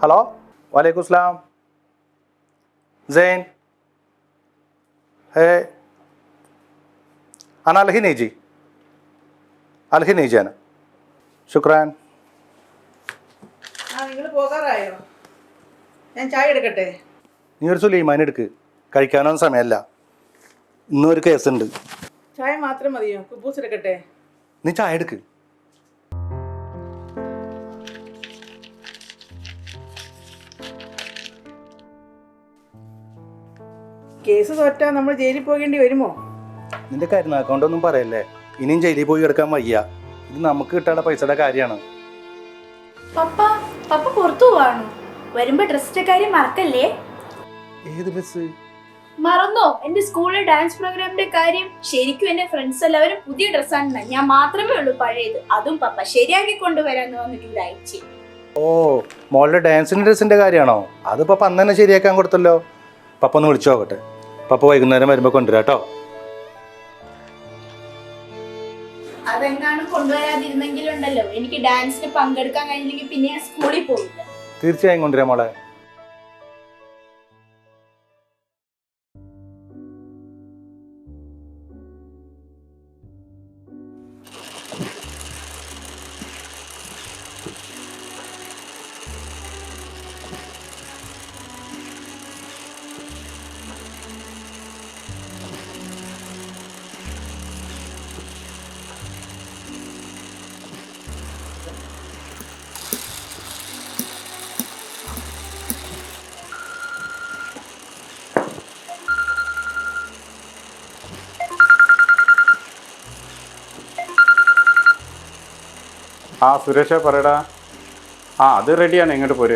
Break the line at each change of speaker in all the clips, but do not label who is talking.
Hello वालेकुम सलाम जैन है अना अलही नहीं जी अलही नहीं जाना शुक्रान
നിങ്ങൾ പോകാറായോ? ഞാൻ ചായ എടുക്കട്ടെ?
നീ ഒരു സുലൈമാൻ എടുക്ക്, കഴിക്കാനൊന്നും സമയമല്ല. ഇന്നൊരു കേസുണ്ട്.
ചായ മാത്രം മതിയോ? കുബൂസ് എടുക്കട്ടെ?
നീ ചായ എടുക്ക്.
കേസ് തോറ്റാ നമ്മൾ ജയിലിൽ പോകേണ്ടി വരുമോ?
നിന്റെ കരുനാക്കൗണ്ടൊന്നും പറയല്ലേ. ഇനിയും ജയിലിൽ പോയി കിടക്കാൻ വയ്യ. ഇത് നമുക്ക് കിട്ടാനുള്ള പൈസയുടെ കാര്യമാണ്.
പപ്പ പപ്പ പുറത്തു പോവാണോ? വരുമ്പോ ഡ്രസ്സിന്റെ കാര്യം മറക്കല്ലേ.
ഏത് ഡ്രസ്?
മറന്നോ? എന്റെ സ്കൂളിലെ ഡാൻസ് പ്രോഗ്രാമിന്റെ കാര്യം. ശരിക്കും എന്റെ ഫ്രണ്ട്സ് എല്ലാവരും പുതിയ ഡ്രസ്സാണ്, ഞാൻ മാത്രമേ ഉള്ളൂ പഴയത്. അതും പപ്പ ശരിയാക്കി കൊണ്ടുവരാന്ന് പറഞ്ഞിട്ട് അയച്ചു.
ഓ, മോളുടെ ഡാൻസിന്റെ ഡ്രസ്സിന്റെ കാര്യമാണോ? അത് പപ്പ അന്ന് തന്നെ ശരിയാക്കാൻ കൊടുത്തല്ലോ. പപ്പ ഒന്ന് വിളിച്ചു നോക്കട്ടെ. പപ്പ വൈകുന്നേരം വരുമ്പോ കൊണ്ടുവരാട്ടോ.
അതെങ്ങാനും കൊണ്ടുവരാതിരുന്നെങ്കിലുണ്ടല്ലോ, എനിക്ക് ഡാൻസിന് പങ്കെടുക്കാൻ കഴിഞ്ഞില്ലെങ്കിൽ പിന്നെ ഞാൻ സ്കൂളിൽ പോയില്ല.
തീർച്ചയായും കൊണ്ടുവരാം മോളെ.
ആ സുരേഷ പറയടാ. അത് റെഡിയാണ്, ഇങ്ങോട്ട് പോര്.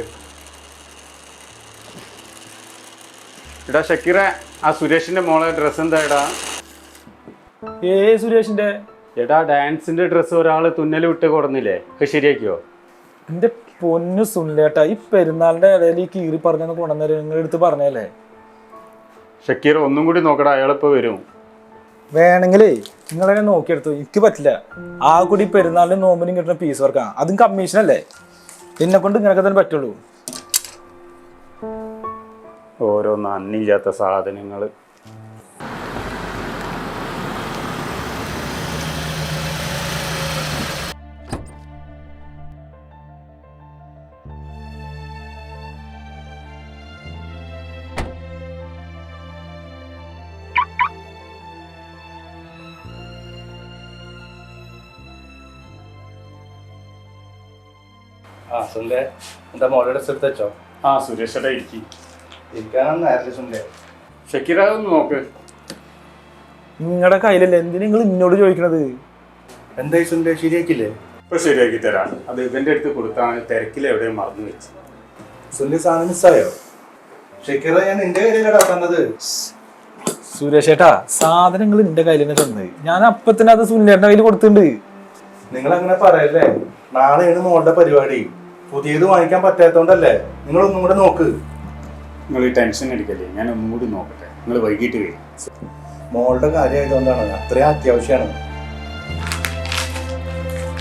എടാ ഷക്കീറ, ആ സുരേഷിന്റെ മോളെ ഡ്രസ്സ് എന്താ എടാ?
സുരേഷിന്റെ?
എടാ ഡാൻസിന്റെ ഡ്രസ്സ് ഒരാൾ തുന്നൽ വിട്ട് കൊടുന്നില്ലേ, അത് ശരിയാക്കിയോ?
എന്റെ പൊന്നു സുനിലേട്ടാ, ഈ പെരുന്നാളിന്റെ ഇടയിൽ ഈ കീറി പറഞ്ഞൊന്ന് കൊണ്ടുവന്നേരം നിങ്ങളുടെ അടുത്ത് പറഞ്ഞല്ലേ.
ഷക്കീർ ഒന്നും കൂടി നോക്കടാ, അയാളിപ്പോ വരും.
വേണമെങ്കിലേ നിങ്ങളെന്നെ നോക്കിയെടുത്തു, എനിക്ക് പറ്റില്ല. ആ കൂടി പെരുന്നാളിന് നോമ്പിനും കിട്ടുന്ന പീസ് വർക്കാണ്, അതും കമ്മീഷനല്ലേ. എന്നെ കൊണ്ട് ഇങ്ങനെയൊക്കെ തന്നെ പറ്റുള്ളൂ.
ഓരോ നന്ദിയില്ലാത്ത സാധനങ്ങൾ.
സുന്ദേ, എന്താ മോളുടെ ഡ്രസ് എടുത്ത് വെച്ചോ?
സുരേഷയുടെ
ഇരിക്കാനൊന്നും നേരല്ലേ സുന്ദേ.
ഷക്കീറ ഒന്ന് നോക്ക്.
നിങ്ങളുടെ കയ്യിലല്ലേ, എന്തിനാ നിങ്ങൾ ഇന്നോട് ചോദിക്കണത്?
എന്തായി സുന്ദേ, ശരിയാക്കില്ലേ?
ഇപ്പൊ ശരിയാക്കി തരാം. അത് ഇവന്റെ അടുത്ത് കൊടുത്താണ്, തിരക്കിൽ എവിടെയും മറന്നു വെച്ചു.
സുന്ദേ, സാധനം മിസ്സായോ? ഷക്കീറ, ഞാൻ നിന്റെ കയ്യിലടാ തന്നത്.
സുരേഷേട്ടാ, സാധനങ്ങൾ എന്റെ കയ്യിൽ തന്നെ തന്നത്. ഞാൻ അപ്പത്തന്നെ അത് സുനിലേട്ടന്റെ കയ്യിൽ കൊടുത്തിട്ടുണ്ട്.
നിങ്ങൾ അങ്ങനെ പറയല്ലേ. നാളെയാണ് മോളുടെ പരിപാടി. പുതിയത് വാങ്ങിക്കാൻ പറ്റാത്തോണ്ടല്ലേ. നിങ്ങളൊന്നും കൂടെ നോക്ക്.
നിങ്ങൾ ടെൻഷൻ അടിക്കല്ലേ, ഞാൻ ഒന്നും കൂടി നോക്കട്ടെ. നിങ്ങൾ വൈകിട്ട് വരും.
മോളുടെ കാര്യമായതുകൊണ്ടാണ്, അത്രയും അത്യാവശ്യമാണ്.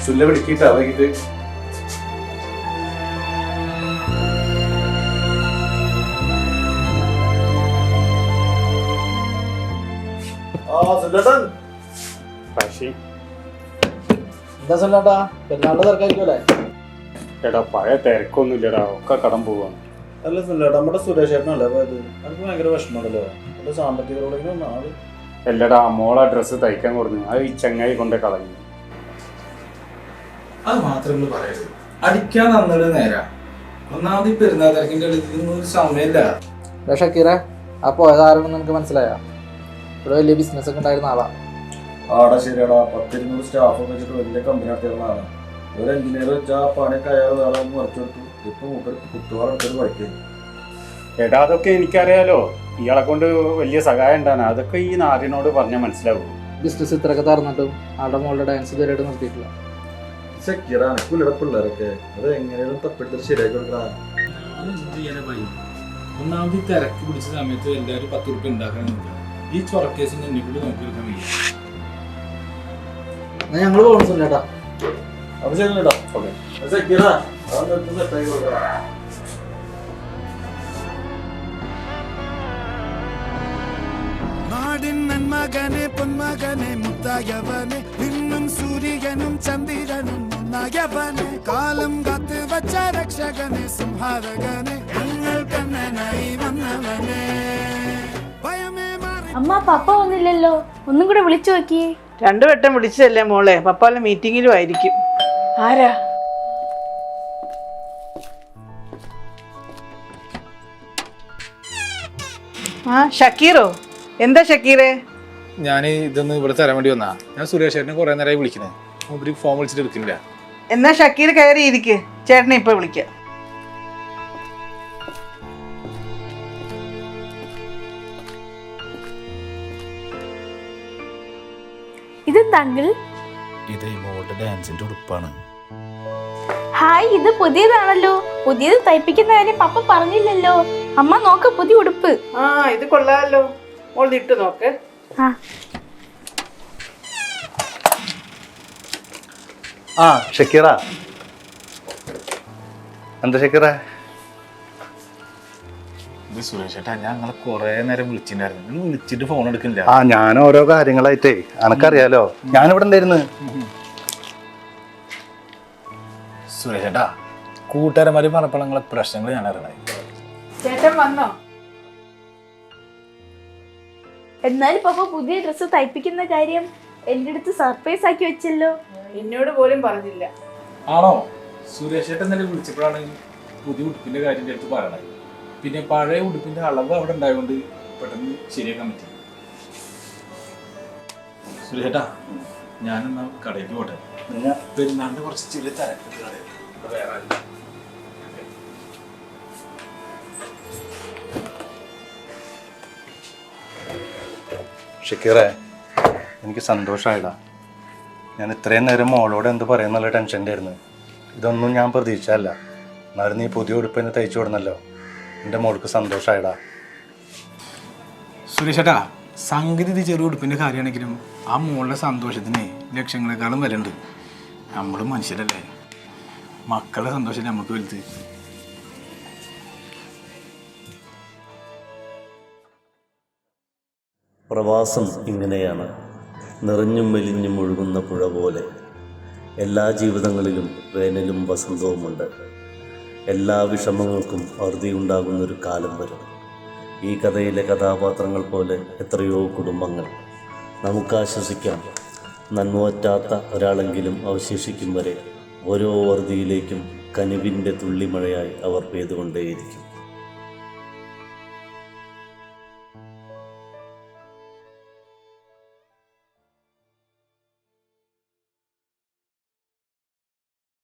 സുല്ല വിളിക്കിട്ടാ വൈകിട്ട്.
എന്താ സുനിലേട്ടാ, പെരുന്നാളിന്റെ തിരക്കായിരിക്കുമല്ലേ?
എടാ പഴയ തിരക്കൊന്നുമില്ലടാ, ഒക്കെ കടം പോവാണ്.
അല്ല സുനിലേട്ടാ, നമ്മുടെ സുരേഷ് ചേട്ടനല്ലേ പോയത്? നമുക്ക് ഭയങ്കര വിഷമമുണ്ടല്ലോ. നമ്മുടെ സാമ്പത്തിക നാള്.
അല്ലടാ, മോളെ ഡ്രസ്സ് തയ്ക്കാൻ കൊടുന്നു, അത് ഈ ചങ്ങായി കൊണ്ടേ കളഞ്ഞു.
അത് മാത്രമേ പറയരുത്. അടിക്കാൻ നന്നത് നേരാ. ഒന്നാമത് ഈ പെരുന്നാൾ തിരക്കിന്റെ ഇടയിൽ ഒരു സമയമില്ല.
ഷക്കീറെ, ആ പോയത് ആരാണെന്ന് നമുക്ക് മനസ്സിലായോ? ഇവിടെ വലിയ ബിസിനസ് ഒക്കെ ഉണ്ടായിരുന്ന ആളാ.
ആടാ ശരിയാടാ, 10-200 സ്റ്റാഫൊക്കെ വെച്ചിട്ട് വലിയ കമ്പനി നടത്തിയിരുന്ന ആളാണ്. ഒരു എഞ്ചിനീയർ വെച്ചാൽ പണിയൊക്കെ അയാൾ വേറെ മറിച്ചെടുത്തു. ഇപ്പൊ കുത്തുവാളെടുത്തൊരു പഠിക്കുന്നു.
എടാ അതൊക്കെ എനിക്കറിയാലോ, ഇയാളെ കൊണ്ട് വലിയ സഹായം ഉണ്ടാണ്. അതൊക്കെ ഈ നാടിനോട് പറഞ്ഞാൽ മനസ്സിലാവൂ.
ബിസിനസ് ഇത്രയൊക്കെ തറന്നിട്ടും ആളുടെ മോളുടെ ഡാൻസ് ഇതുവരെയായിട്ട് നിർത്തിയിട്ടില്ല.
സെക്യൂറാണ് പിള്ളേരൊക്കെ, അത് എങ്ങനെയും തപ്പെടുത്തിട്ട് ശരിയാക്കി കൊടുക്കണം. ഒന്നാമത് ഈ തിരക്ക് പിടിച്ച സമയത്ത് എല്ലാവരും 10 രൂപ ഉണ്ടാക്കണമെന്നില്ല. ഈ ചൊറക്കേസിന് എന്നെ കൂടി നോക്കിയെടുക്കാൻ വയ്യ.
എന്നാ ഞങ്ങൾ പോകണം സുനിലേട്ടാ.
അപ്പൊ ശരി കേട്ടോ. ഓക്കെ സെക്യൂറാ അതൊന്നും സെറ്റായി കൊടുക്കാം.
നാടിൻ നന്മകനെ പൊന്മകനെ മുത്തായവനെ നിന്നും സൂര്യനും ചന്ദ്രനും ഒന്നായവനെ കാലം കാത്ത് വച്ച രക്ഷകനെ സംഹാരകനെ ഞങ്ങൾ കണ്ണനായി വന്നവനെ ഭയമേ മാറി.
അമ്മ പപ്പ വന്നില്ലല്ലോ, ഒന്നും കൂടെ വിളിച്ചു നോക്കിയേ.
2 വട്ടം വിളിച്ചതല്ലേ മോളെ, പപ്പാല മീറ്റിങ്ങിലും ആയിരിക്കും. ആരാ? ആ ഷക്കീറോ? എന്താ ഷക്കീറേ?
ഞാൻ ഇതൊന്ന് ഇവിടെ തരാൻ വേണ്ടി വന്നാ. ഞാൻ സുരേഷ് ചേട്ടനെ കുറെ നേരമായി വിളിക്കുന്നത്. മൂപ്പര് ഫോൺ വിളിച്ചിട്ട് എടുക്കുന്നില്ല.
എന്നാ ഷക്കീർ കയറി ഇരിക്ക്, ചേട്ടനെ ഇപ്പൊ വിളിക്കാം.
ഇതെന്താ അങ്കിൾ?
ഇത് മോളുടെ ഡാൻസിന്റെ ഉടുപ്പാണ്.
ഹായ്, ഇത് പുതിയതാണല്ലോ. പുതിയത് തയ്പ്പിക്കുന്ന കാര്യം പപ്പ പറഞ്ഞില്ലല്ലോ. അമ്മ നോക്ക്, പുതിയ ഉടുപ്പ്.
ആ ഇത് കൊള്ളാമല്ലോ, മോൾ ഇട്ട് നോക്ക്.
ആ
ആ ഷക്കീറ, എന്താ ഷക്കീറ?
ഇത് സുരേഷ് ചേട്ടാ, ഞാൻ നിങ്ങളെ കുറെ നേരം വിളിച്ചിട്ടുണ്ടായിരുന്നു. നിങ്ങൾ വിളിച്ചിട്ട് ഫോൺ എടുക്കുന്നില്ല.
ആ ഞാൻ ഓരോ കാര്യങ്ങളായിട്ടേ അനക്കറിയാലോ, ഞാനിവിടെ ഉണ്ടായിരുന്നു.
സുരേഷ് ചേട്ടാ, കൂട്ടുകാരന്മാര് പറഞ്ഞപ്പോൾ നിങ്ങളെ പ്രശ്നങ്ങൾ ഞാൻ അറിയണേ.
ചേട്ടൻ വന്നോ?
എന്നാലും പപ്പ പുതിയ ഡ്രസ്സ് തയ്പ്പിക്കുന്ന കാര്യം എൻ്റെ അടുത്ത് സർപ്രൈസ് ആക്കി വെച്ചല്ലോ.
എന്നോട് പോലും പറഞ്ഞില്ല.
ആണോ? സുരേഷ് ചേട്ടൻ തന്നെ വിളിച്ചപ്പോഴാണ് പുതിയ ഉടുപ്പിന്റെ കാര്യം എൻ്റെ അടുത്ത് പറയണത്. പിന്നെ പഴയ ഉടുപ്പിന്റെ അളവ് അവിടെ ഉണ്ടായതുകൊണ്ട് പെട്ടെന്ന് ശരിയാക്കാൻ പറ്റി. സുരേഷ് ചേട്ടാ, ഞാനെന്നാ കടയിലേക്ക് പോട്ടെ. പെരുന്നാളിന്റെ കുറച്ച് ചെറിയ തിരക്കുണ്ട്. വേറെ ആരും.
ഷക്കീറേ, എനിക്ക് സന്തോഷമായിടാ. ഞാൻ ഇത്രയും നേരം മോളോട് എന്ത് പറയുന്നുള്ള ടെൻഷൻ്റെ ആയിരുന്നു. ഇതൊന്നും ഞാൻ പ്രതീക്ഷയല്ല. എന്നാലും നീ പുതിയ ഉടുപ്പിന് തയ്ച്ചു കൊടുന്നല്ലോ, എൻ്റെ മോൾക്ക് സന്തോഷമായിടാ.
സുരേഷ് ചേട്ടാ, സംഗതി ഇത് ചെറിയ ഉടുപ്പിന്റെ കാര്യമാണെങ്കിലും ആ മോളുടെ സന്തോഷത്തിന് ലക്ഷങ്ങളെക്കാളും വിലയുണ്ട്. നമ്മളും മനുഷ്യരല്ലേ, മക്കളുടെ സന്തോഷം നമുക്ക് വലുത്.
പ്രവാസം ഇങ്ങനെയാണ്, നിറഞ്ഞും മെലിഞ്ഞും ഒഴുകുന്ന പുഴ പോലെ. എല്ലാ ജീവിതങ്ങളിലും വേനലും വസന്തവുമുണ്ട്. എല്ലാ വിഷമങ്ങൾക്കും അറുതിയുണ്ടാകുന്നൊരു കാലം വരും. ഈ കഥയിലെ കഥാപാത്രങ്ങൾ പോലെ എത്രയോ കുടുംബങ്ങൾ. നമുക്ക് ആശ്വസിക്കാം, നന്മ പറ്റാത്ത ഒരാളെങ്കിലും അവശേഷിക്കും വരെ ഓരോ വറുതിയിലേക്കും കനിവിൻ്റെ തുള്ളിമഴയായി അവർ പെയ്തുകൊണ്ടേയിരിക്കും.